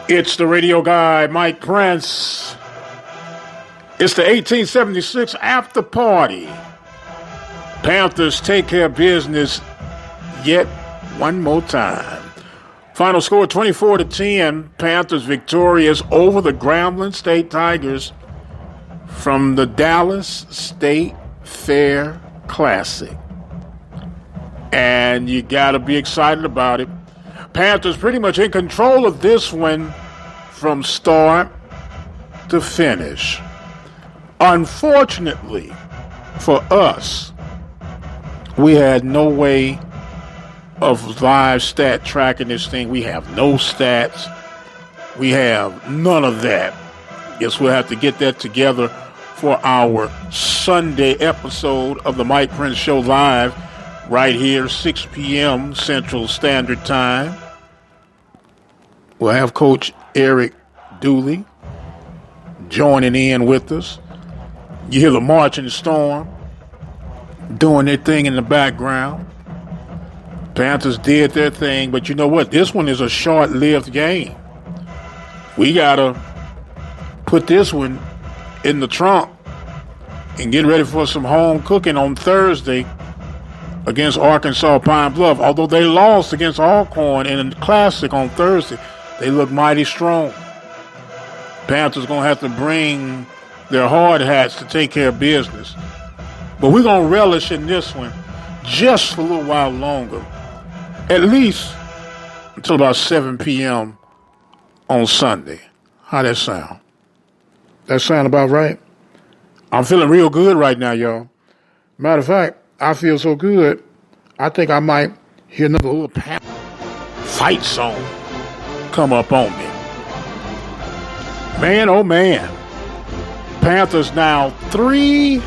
It's the radio guy, Mike Prince. It's the 1876 after party. Panthers take care of business yet one more time. Final score 24-10. Panthers victorious over the Grambling State Tigers from the Dallas State Fair Classic. And you got to be excited about it. Panthers pretty much in control of this one from start to finish. Unfortunately for us, we had no way of live stat tracking this thing. We have no stats. We have none of that. Guess we'll have to get that together for our Sunday episode of the Mike Prince Show Live right here, 6 p.m. Central Standard Time. We'll have Coach Eric Dooley joining in with us. You hear the marching storm doing their thing in the background. Panthers did their thing, but you know what? This one is a short-lived game. We got to put this one in the trunk and get ready for some home cooking on Thursday against Arkansas Pine Bluff. Although they lost against Alcorn in the Classic on Thursday, they look mighty strong. Panthers going to have to bring their hard hats to take care of business. But we're going to relish in this one just for a little while longer. At least until about 7 p.m. on Sunday. How that sound? That sound about right? I'm feeling real good right now, y'all. Matter of fact, I feel so good, I think I might hear another little fight song come up on me. Man, oh man. Panthers now 3-1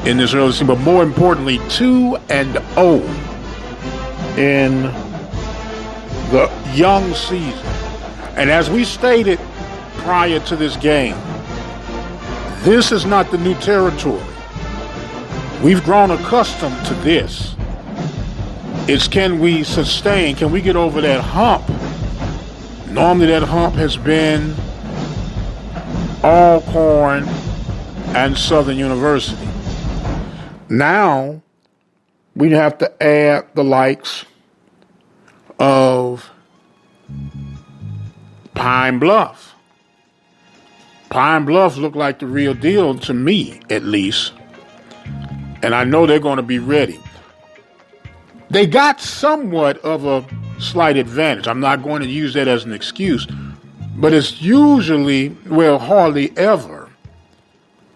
in this early season, but more importantly, 2-0 in the young season. And as we stated prior to this game, this is not the new territory. We've grown accustomed to this. It's can we sustain, can we get over that hump? Normally that hump has been Alcorn and Southern University. Now we have to add the likes of Pine Bluff. Pine Bluff look like the real deal to me, at least. And I know they're going to be ready. They got somewhat of a slight advantage. I'm not going to use that as an excuse. But it's usually, well, hardly ever,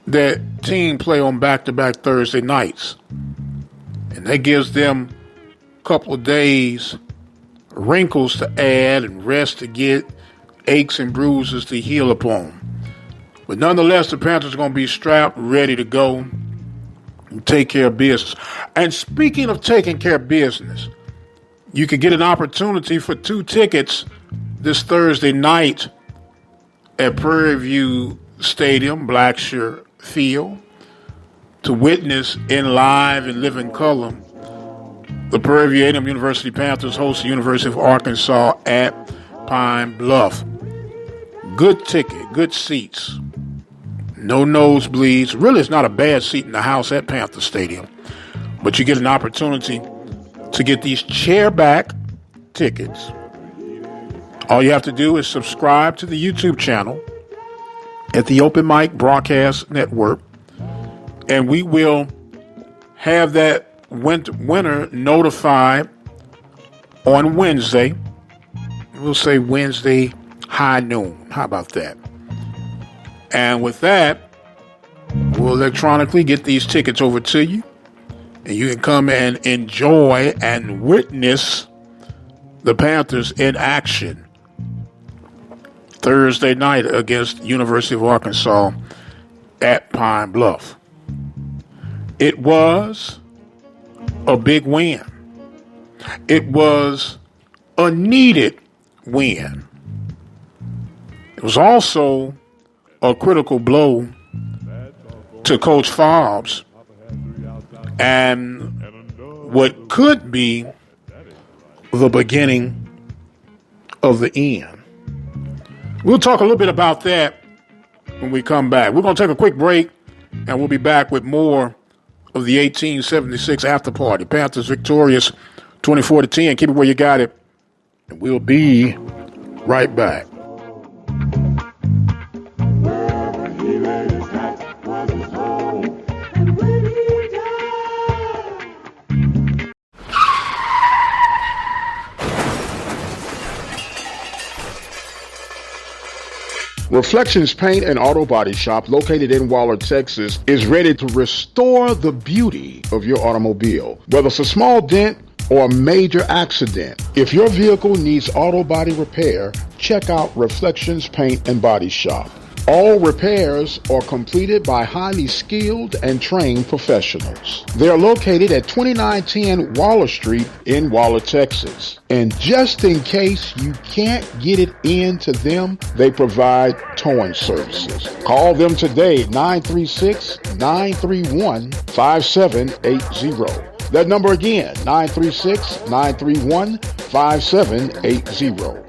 that team play on back-to-back Thursday nights. And that gives them a couple of days, wrinkles to add and rest to get, aches and bruises to heal upon. But nonetheless, the Panthers are going to be strapped, ready to go and take care of business. And speaking of taking care of business, you could get an opportunity for 2 tickets this Thursday night at Prairie View Stadium, Blackshear Field, to witness in live and living color the Prairie View A&M University Panthers host the University of Arkansas at Pine Bluff. Good ticket, good seats. No nosebleeds. Really, it's not a bad seat in the house at Panther Stadium. But you get an opportunity to get these chair-back tickets. All you have to do is subscribe to the YouTube channel at the Open Mic Broadcast Network, and we will have that winner notified on Wednesday. We'll say Wednesday high noon. How about that? And with that, we'll electronically get these tickets over to you, and you can come and enjoy and witness the Panthers in action Thursday night against University of Arkansas at Pine Bluff. It was a big win. It was a needed win. It was also a critical blow to Coach Fobbs and what could be the beginning of the end. We'll talk a little bit about that when we come back. We're going to take a quick break, and we'll be back with more of the 1876 after party. Panthers victorious 24-10. Keep it where you got it. And we'll be right back. Reflections Paint and Auto Body Shop, located in Waller, Texas, is ready to restore the beauty of your automobile. Whether it's a small dent or a major accident, if your vehicle needs auto body repair, check out Reflections Paint and Body Shop. All repairs are completed by highly skilled and trained professionals. They are located at 2910 Waller Street in Waller, Texas. And just in case you can't get it into them, they provide towing services. Call them today, 936-931-5780. That number again, 936-931-5780.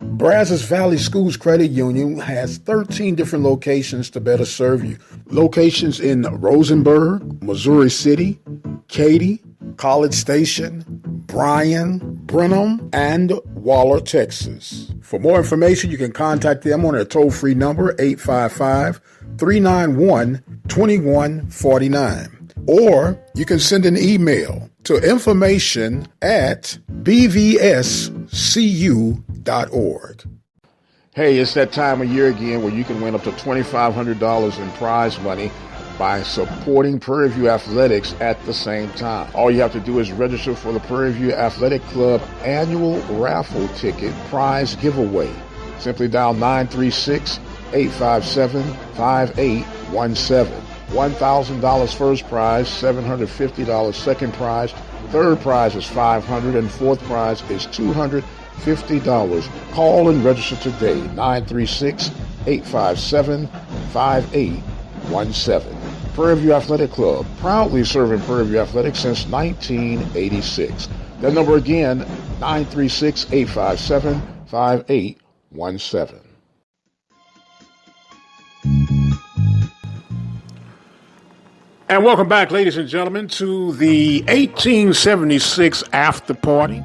Brazos Valley Schools Credit Union has 13 different locations to better serve you. Locations in Rosenberg, Missouri City, Katy, College Station, Bryan, Brenham, and Waller, Texas. For more information, you can contact them on their toll-free number, 855-391-2149. Or you can send an email to information@bvscu.org. Hey, it's that time of year again where you can win up to $2,500 in prize money by supporting Prairie View Athletics at the same time. All you have to do is register for the Prairie View Athletic Club annual raffle ticket prize giveaway. Simply dial 936-857-5817. $1,000 first prize, $750 second prize, third prize is $500, and fourth prize is $250. Call and register today, 936-857-5817. Prairie View Athletic Club, proudly serving Prairie View Athletics since 1986. That number again, 936-857-5817. And welcome back, ladies and gentlemen, to the 1876 after party.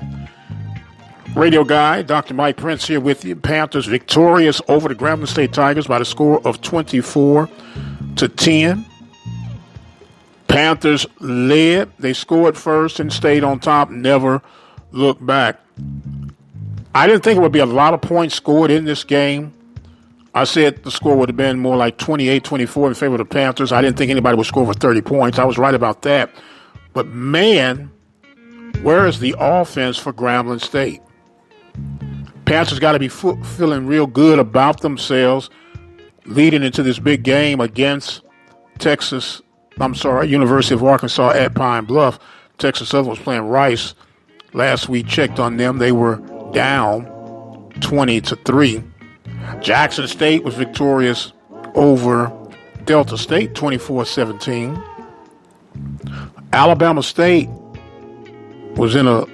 Radio guy, Dr. Mike Prince here with you. Panthers victorious over the Grambling State Tigers by the score of 24-10. Panthers led. They scored first and stayed on top, never looked back. I didn't think it would be a lot of points scored in this game. I said the score would have been more like 28-24 in favor of the Panthers. I didn't think anybody would score over 30 points. I was right about that. But, man, where is the offense for Grambling State? Panthers got to be feeling real good about themselves leading into this big game against University of Arkansas at Pine Bluff. Texas Southern was playing Rice. Last we checked on them, they were down 20-3. Jackson State was victorious over Delta State, 24-17. Alabama State was in a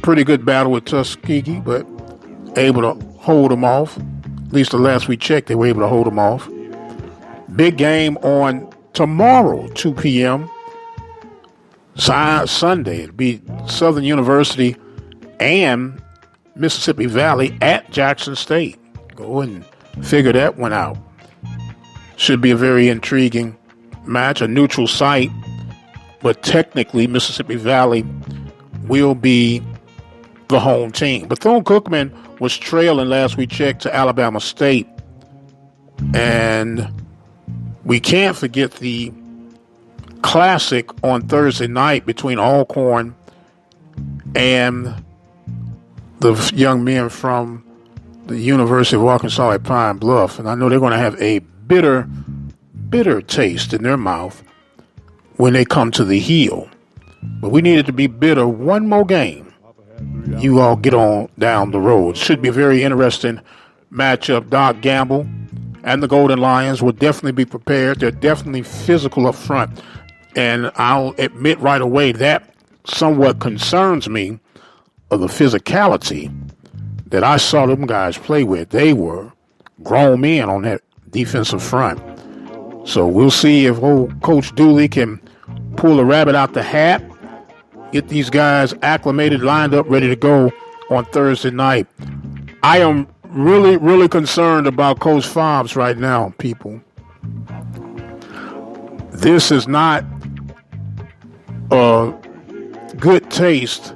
pretty good battle with Tuskegee, but able to hold them off. At least the last we checked, they were able to hold them off. Big game on tomorrow, 2 p.m. Sunday. It'll be Southern University and Mississippi Valley at Jackson State. Go and figure that one out. Should be a very intriguing match, a neutral site, but technically Mississippi Valley will be the home team. Bethune-Cookman was trailing last we checked to Alabama State, and we can't forget the classic on Thursday night between Alcorn and the young men from the University of Arkansas at Pine Bluff. And I know they're going to have a bitter taste in their mouth when they come to the Hill. But we need it to be bitter one more game. You all get on down the road. Should be a very interesting matchup. Doc Gamble and the Golden Lions will definitely be prepared. They're definitely physical up front. And I'll admit right away that somewhat concerns me of the physicality that I saw them guys play with, they were grown men on that defensive front. So we'll see if old Coach Dooley can pull a rabbit out the hat, get these guys acclimated, lined up, ready to go on Thursday night. I am really, really concerned about Coach Fobbs right now, people. This is not a good taste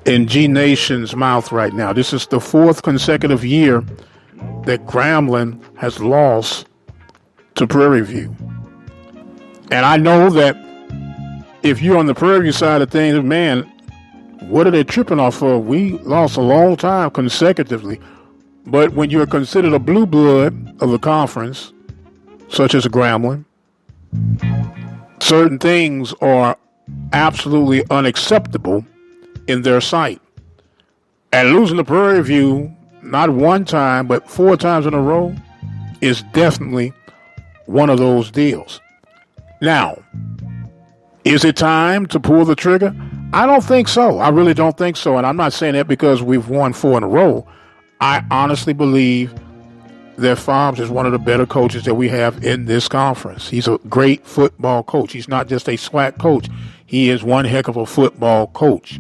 in G Nation's mouth right now. This is the fourth consecutive year that Grambling has lost to Prairie View. And I know that if you're on the Prairie View side of things, man, what are they tripping off of? We lost a long time consecutively. But when you're considered a blue blood of the conference, such as Grambling, certain things are absolutely unacceptable in their sight. And losing to Prairie View, not one time, but 4 times in a row, is definitely one of those deals. Now, is it time to pull the trigger? I don't think so. I really don't think so. And I'm not saying that because we've won 4 in a row. I honestly believe that Fobbs is one of the better coaches that we have in this conference. He's a great football coach. He's not just a SWAC coach. He is one heck of a football coach.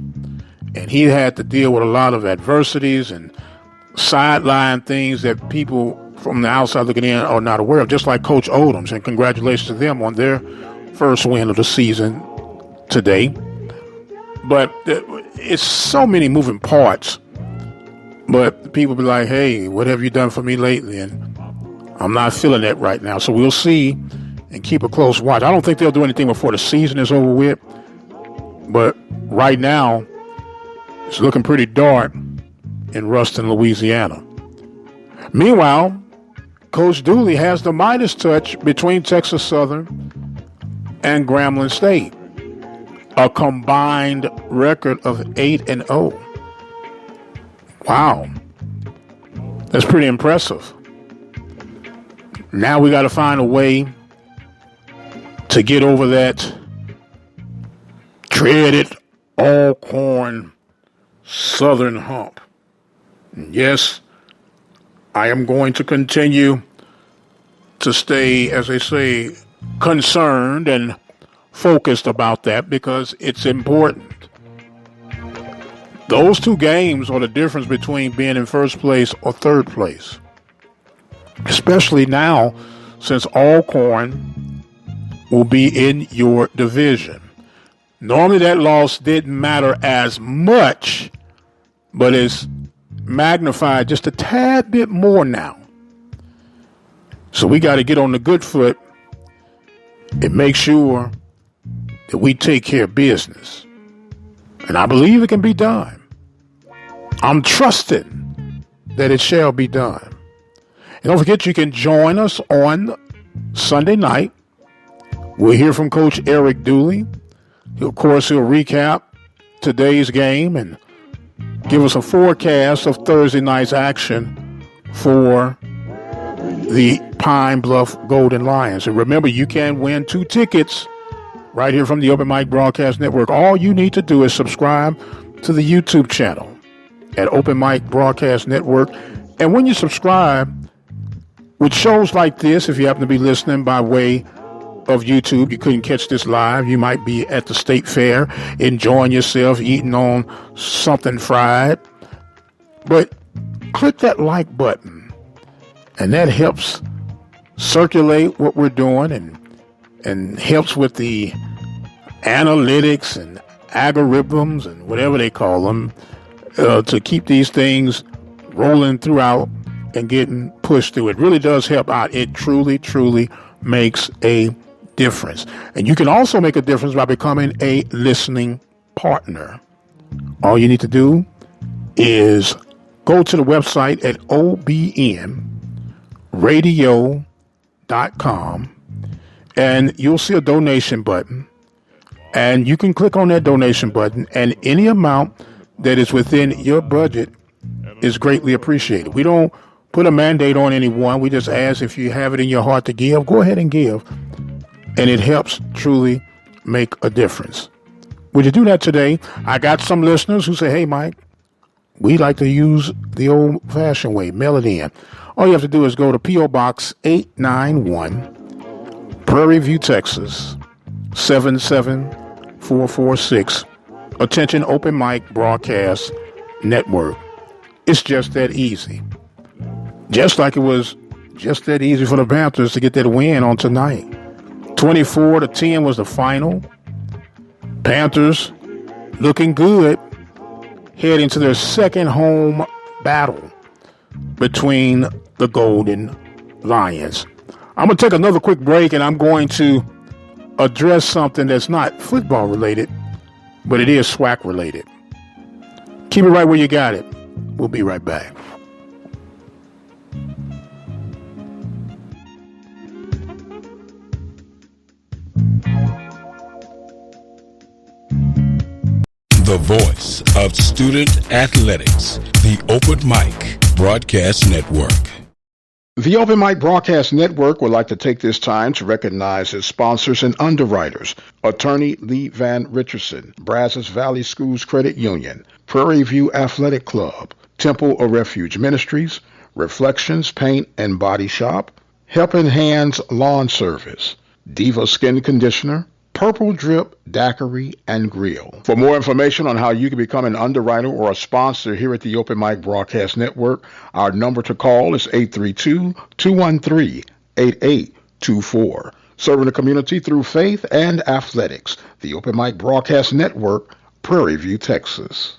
And he had to deal with a lot of adversities and sideline things that people from the outside looking in are not aware of, just like Coach Odoms. And congratulations to them on their first win of the season today. But it's so many moving parts. But people be like, hey, what have you done for me lately? And I'm not feeling that right now. So we'll see and keep a close watch. I don't think they'll do anything before the season is over with. But right now, it's looking pretty dark in Ruston, Louisiana. Meanwhile, Coach Dooley has the Midas touch between Texas Southern and Grambling State. A combined record of 8-0. Wow. That's pretty impressive. Now we got to find a way to get over that treaded all-corn Southern hump. And yes, I am going to continue to stay, as they say, concerned and focused about that because it's important. Those 2 games are the difference between being in first place or third place. Especially now, since Alcorn will be in your division. Normally that loss didn't matter as much, but it's magnified just a tad bit more now. So we got to get on the good foot and make sure that we take care of business. And I believe it can be done. I'm trusting that it shall be done. And don't forget, you can join us on Sunday night. We'll hear from Coach Eric Dooley. Of course, he'll recap today's game and give us a forecast of Thursday night's action for the Pine Bluff Golden Lions. And remember, you can win 2 tickets right here from the Open Mic Broadcast Network. All you need to do is subscribe to the YouTube channel at Open Mic Broadcast Network. And when you subscribe, with shows like this, if you happen to be listening by way of YouTube, you couldn't catch this live, you might be at the state fair enjoying yourself, eating on something fried. But click that like button, and that helps circulate what we're doing and helps with the analytics and algorithms and whatever they call them to keep these things rolling throughout and getting pushed through. It really does help out. It truly, truly makes a difference. And you can also make a difference by becoming a listening partner. All you need to do is go to the website at obnradio.com and you'll see a donation button. And you can click on that donation button, and any amount that is within your budget is greatly appreciated. We don't put a mandate on anyone. We just ask if you have it in your heart to give, go ahead and give. And it helps truly make a difference. Would you do that today? I got some listeners who say, hey, Mike, We like to use the old-fashioned way. Mail it in. All you have to do is go to P.O. Box 891, Prairie View, Texas, 77446. Attention, Open Mic Broadcast Network. It's just that easy. Just like it was just that easy for the Panthers to get that win on tonight. 24-10 was the final. Panthers looking good, heading to their second home battle between the Golden Lions. I'm going to take another quick break, and I'm going to address something that's not football related, but it is SWAC related. Keep it right where you got it. We'll be right back. The voice of student athletics, the Open Mic Broadcast Network. The Open Mic Broadcast Network would like to take this time to recognize its sponsors and underwriters: Attorney Lee Van Richardson, Brazos Valley Schools Credit Union, Prairie View Athletic Club, Temple of Refuge Ministries, Reflections Paint and Body Shop, Helping Hands Lawn Service, Diva Skin Conditioner, Purple Drip Daiquiri and Grill. For more information on how you can become an underwriter or a sponsor here at the Open Mic Broadcast Network, our number to call is 832-213-8824. Serving the community through faith and athletics. The Open Mic Broadcast Network, Prairie View, Texas.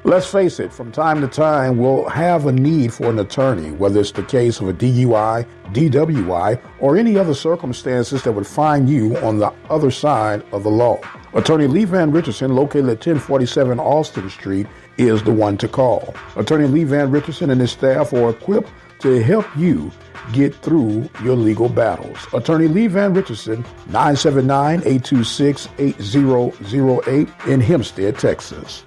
Let's face it, from time to time, we'll have a need for an attorney, whether it's the case of a DUI, DWI, or any other circumstances that would find you on the other side of the law. Attorney Lee Van Richardson, located at 1047 Austin Street, is the one to call. Attorney Lee Van Richardson and his staff are equipped to help you get through your legal battles. Attorney Lee Van Richardson, 979-826-8008 in Hempstead, Texas.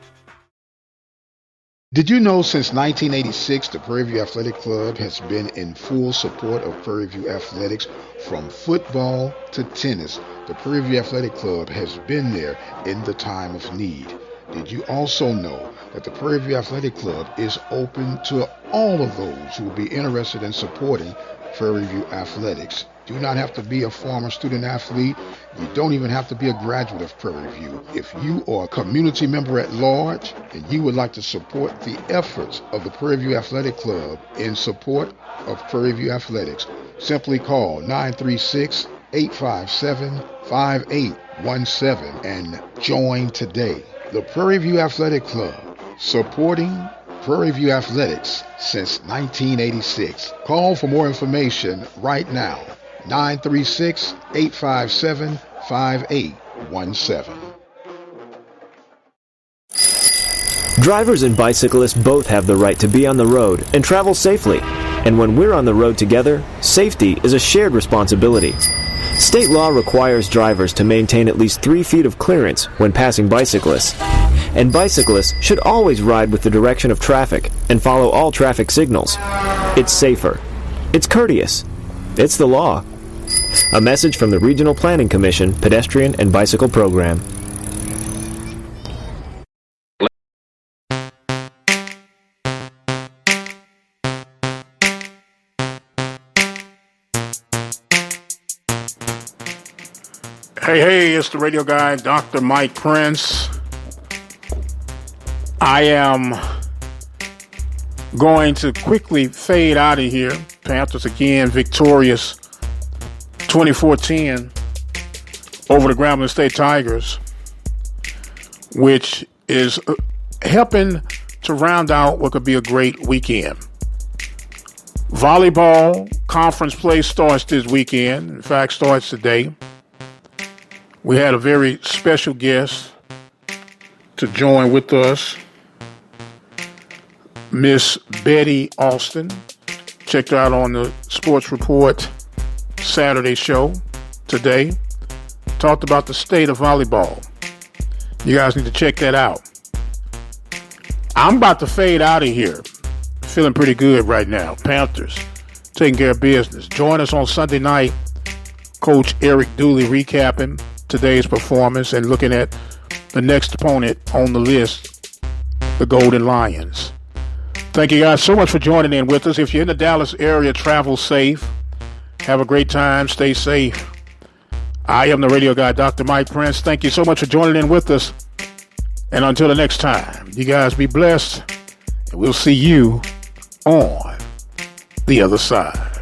Did you know since 1986, the Prairie View Athletic Club has been in full support of Prairie View athletics from football to tennis? The Prairie View Athletic Club has been there in the time of need. Did you also know that the Prairie View Athletic Club is open to all of those who will be interested in supporting Prairie View athletics? Do not have to be a former student athlete. You don't even have to be a graduate of Prairie View. If you are a community member at large and you would like to support the efforts of the Prairie View Athletic Club in support of Prairie View athletics, simply call 936-857-5817 and join today. The Prairie View Athletic Club, supporting Prairie View athletics since 1986. Call for more information right now. 936-857-5817. Drivers and bicyclists both have the right to be on the road and travel safely. And when we're on the road together, safety is a shared responsibility. State law requires drivers to maintain at least 3 feet of clearance when passing bicyclists. And bicyclists should always ride with the direction of traffic and follow all traffic signals. It's safer. It's courteous. It's the law. A message from the Regional Planning Commission Pedestrian and Bicycle Program. Hey, it's the radio guy, Dr. Mike Prince. I am going to quickly fade out of here. Panthers again victorious 24-10 over the Grambling State Tigers, which is helping to round out what could be a great weekend. Volleyball conference play starts this weekend. In fact, starts today. We had a very special guest to join with us, Miss Betty Austin. Checked her out on the Sports Report Saturday show today. Talked about the state of volleyball. You guys need to check that out. I'm about to fade out of here. Feeling pretty good right now. Panthers taking care of business. Join us on Sunday night. Coach Eric Dooley recapping today's performance and looking at the next opponent on the list the Golden Lions. Thank you guys so much for joining in with us. If you're in the Dallas area, travel safe. Have a great time. Stay safe. I am the radio guy, Dr. Mike Prince. Thank you so much for joining in with us. And until the next time, you guys be blessed. And we'll see you on the other side.